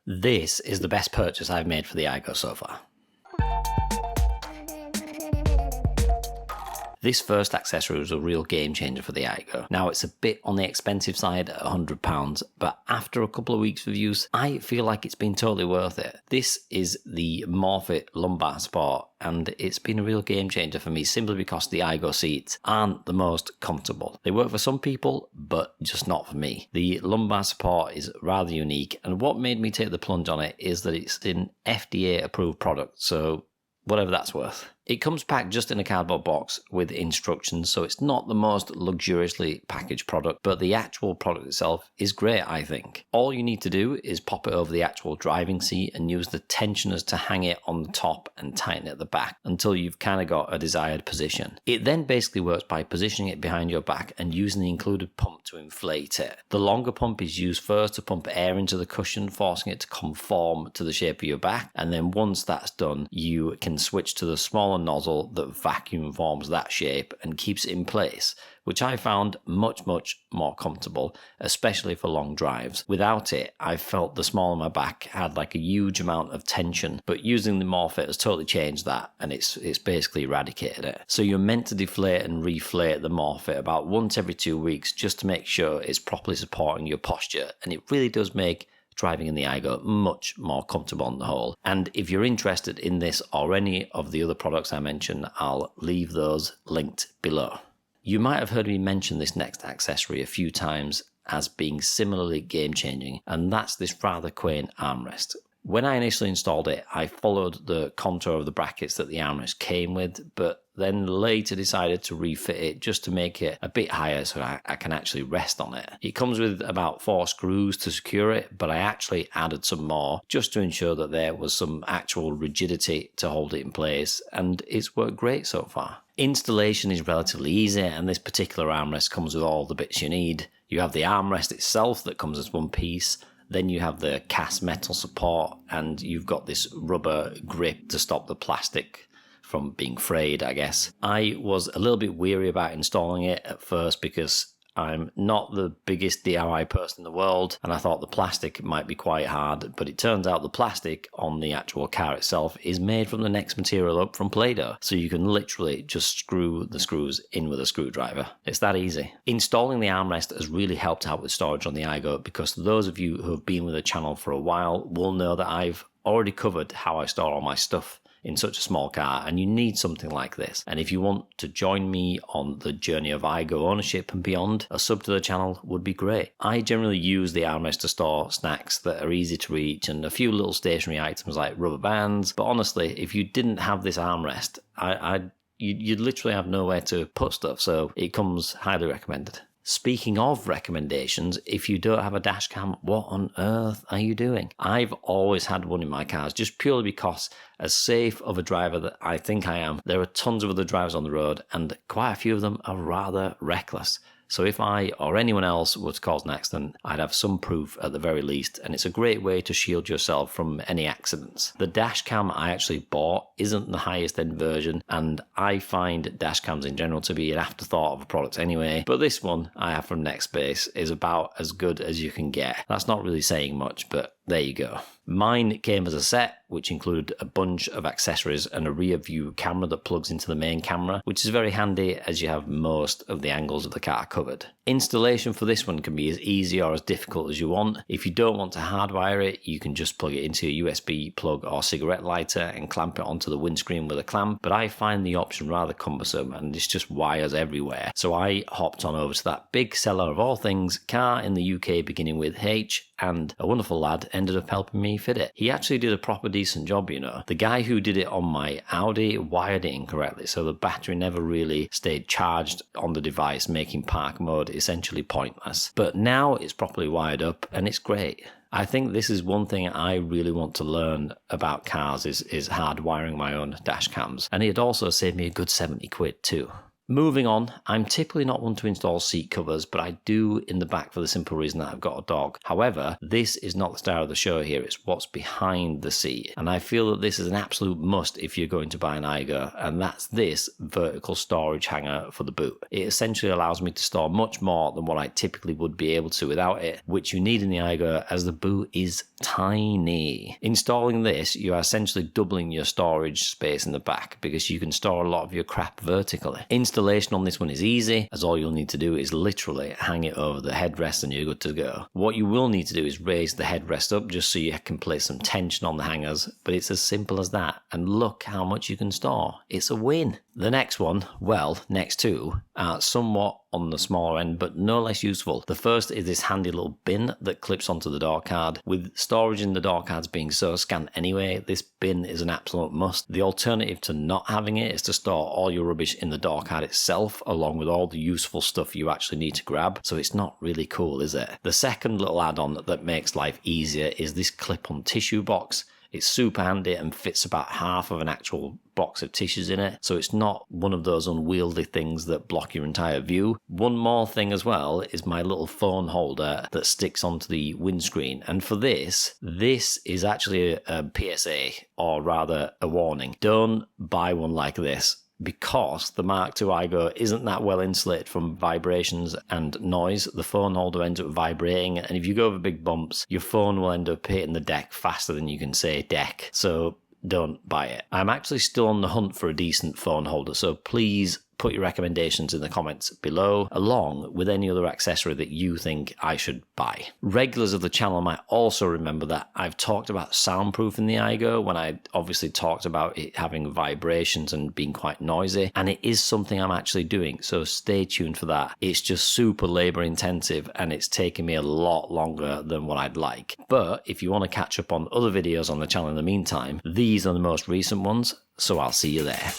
This is the best purchase I've made for the Aygo so far. This first accessory was a real game changer for the Aygo. Now it's a bit on the expensive side at £100, but after a couple of weeks of use, I feel like it's been totally worth it. This is the Morphet lumbar support, and it's been a real game changer for me simply because the Aygo seats aren't the most comfortable. They work for some people, but just not for me. The lumbar support is rather unique, and what made me take the plunge on it is that it's an FDA approved product, so whatever that's worth. It comes packed just in a cardboard box with instructions, so it's not the most luxuriously packaged product, but the actual product itself is great, I think. All you need to do is pop it over the actual driving seat and use the tensioners to hang it on the top and tighten it at the back until you've kind of got a desired position. It then basically works by positioning it behind your back and using the included pump to inflate it. The longer pump is used first to pump air into the cushion, forcing it to conform to the shape of your back, and then once that's done, you can switch to the smaller nozzle that vacuum forms that shape and keeps it in place, which I found much more comfortable, especially for long drives. Without it, I felt the small of my back had like a huge amount of tension, but using the Morphet has totally changed that, and it's basically eradicated it. So you're meant to deflate and reflate the Morphet about once every 2 weeks just to make sure it's properly supporting your posture, and it really does make driving in the Aygo much more comfortable on the whole. And if you're interested in this or any of the other products I mentioned, I'll leave those linked below. You might have heard me mention this next accessory a few times as being similarly game-changing, and that's this rather quaint armrest. When I initially installed it, I followed the contour of the brackets that the armrest came with, but then later decided to refit it just to make it a bit higher so I can actually rest on it. It comes with about 4 screws to secure it, but I actually added some more just to ensure that there was some actual rigidity to hold it in place, and it's worked great so far. Installation is relatively easy, and this particular armrest comes with all the bits you need. You have the armrest itself that comes as one piece. Then you have the cast metal support, and you've got this rubber grip to stop the plastic from being frayed, I guess. I was a little bit weary about installing it at first because I'm not the biggest DIY person in the world, and I thought the plastic might be quite hard, but it turns out the plastic on the actual car itself is made from the next material up from Play-Doh, so you can literally just screw the screws in with a screwdriver. It's that easy. Installing the armrest has really helped out with storage on the Aygo, because those of you who have been with the channel for a while will know that I've already covered how I store all my stuff in such a small car, and you need something like this. And if you want to join me on the journey of Aygo ownership and beyond, a sub to the channel would be great. I generally use the armrest to store snacks that are easy to reach and a few little stationary items like rubber bands, but honestly, if you didn't have this armrest, you'd literally have nowhere to put stuff, so it comes highly recommended. Speaking of recommendations, if you don't have a dash cam, what on earth are you doing? I've always had one in my cars, just purely because, as safe of a driver that I think I am, there are tons of other drivers on the road, and quite a few of them are rather reckless. So if I or anyone else were to cause an accident, I'd have some proof at the very least, and it's a great way to shield yourself from any accidents. The dash cam I actually bought isn't the highest end version, and I find dash cams in general to be an afterthought of a product anyway, but this one I have from Nextbase is about as good as you can get. That's not really saying much, but there you go. Mine came as a set, which included a bunch of accessories and a rear view camera that plugs into the main camera, which is very handy as you have most of the angles of the car covered. Installation for this one can be as easy or as difficult as you want. If you don't want to hardwire it, you can just plug it into a USB plug or cigarette lighter and clamp it onto the windscreen with a clamp, but I find the option rather cumbersome and it's just wires everywhere. So I hopped on over to that big seller of all things, car in the UK beginning with H, and a wonderful lad ended up helping me fit it. He actually did a proper decent job, you know. The guy who did it on my Audi wired it incorrectly, so the battery never really stayed charged on the device, making park mode essentially pointless. But now it's properly wired up and it's great. I think this is one thing I really want to learn about cars is hardwiring my own dash cams, and it'd also save me a good 70 quid too. Moving on, I'm typically not one to install seat covers, but I do in the back for the simple reason that I've got a dog. However, this is not the star of the show here, it's what's behind the seat. And I feel that this is an absolute must if you're going to buy an Aygo, and that's this vertical storage hanger for the boot. It essentially allows me to store much more than what I typically would be able to without it, which you need in the Aygo as the boot is tiny. Installing this, you are essentially doubling your storage space in the back because you can store a lot of your crap vertically. Installation on this one is easy, as all you'll need to do is literally hang it over the headrest and you're good to go. What you will need to do is raise the headrest up just so you can place some tension on the hangers, but it's as simple as that, and look how much you can store. It's a win. The next one, well, next two, are somewhat on the smaller end, but no less useful. The first is this handy little bin that clips onto the door card. With storage in the door cards being so scant anyway, this bin is an absolute must. The alternative to not having it is to store all your rubbish in the door card itself, along with all the useful stuff you actually need to grab, so it's not really cool, is it? The second little add-on that makes life easier is this clip-on tissue box. It's super handy and fits about half of an actual box of tissues in it, so it's not one of those unwieldy things that block your entire view. One more thing as well is my little phone holder that sticks onto the windscreen, and for this is actually a PSA, or rather a warning. Don't buy one like this, because the Mark II Aygo isn't that well insulated from vibrations and noise. The phone holder ends up vibrating, and if you go over big bumps, your phone will end up hitting the deck faster than you can say deck. So don't buy it. I'm actually still on the hunt for a decent phone holder, so please put your recommendations in the comments below, along with any other accessory that you think I should buy. Regulars of the channel might also remember that I've talked about soundproofing the Aygo when I obviously talked about it having vibrations and being quite noisy, and it is something I'm actually doing, so stay tuned for that. It's just super labor intensive and it's taken me a lot longer than what I'd like. But if you want to catch up on other videos on the channel in the meantime, these are the most recent ones, so I'll see you there.